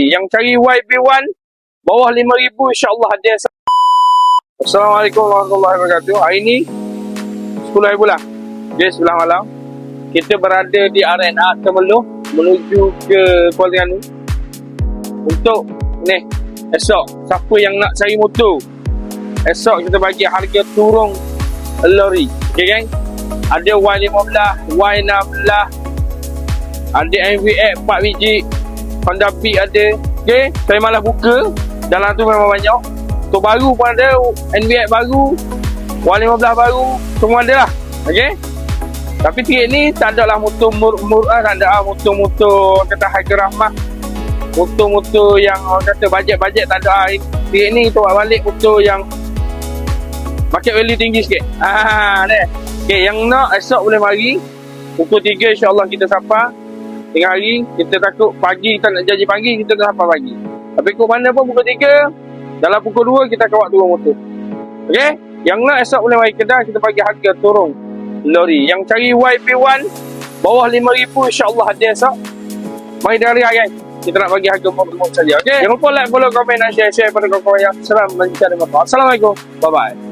Yang cari YB1 bawah 5,000 insya-Allah hadiah. Assalamualaikum warahmatullahi wabarakatuh. Hari ni 10 bulan. Okey, 11 malam. Kita berada di arena Temeloh menuju ke Kuala Terengganu. Untuk ni esok siapa yang nak cari motor, esok kita bagi harga turun lori. Okey geng. Ada Y15, Y16, ada MVX 4 biji, Honda Beat ada. Okey, saya malah buka. Dalam tu memang banyak. Motor baru pun ada, NVX baru, Y15 baru, semua ada lah. Okey. Tapi tiket ni tak ada lah motor murah, tak ada lah motor-motor kata harga rahmah. Motor-motor yang orang kata bajet-bajet tak ada lah. Tiket ni kita buat balik motor yang market value tinggi sikit. Deh. Okey, yang nak esok boleh mari. Pukul 3 insya-Allah kita sapa. Tengah hari kita takut pagi kita nak janji pagi, kita dah sapa pagi. Tapi kau mana pun pukul 3, dalam pukul 2 kita akan buat 2 motor. Okey? Yang nak esok boleh mari kedai, kita bagi harga turun lori. Yang cari YB1 bawah 5,000 insya-Allah hadiah esok. Mari dari guys. Kita nak bagi harga motor saja. Okey? Jangan lupa like, follow, komen dan share pada kawan-kawan yang sedang mencari motor. Assalamualaikum. Bye bye.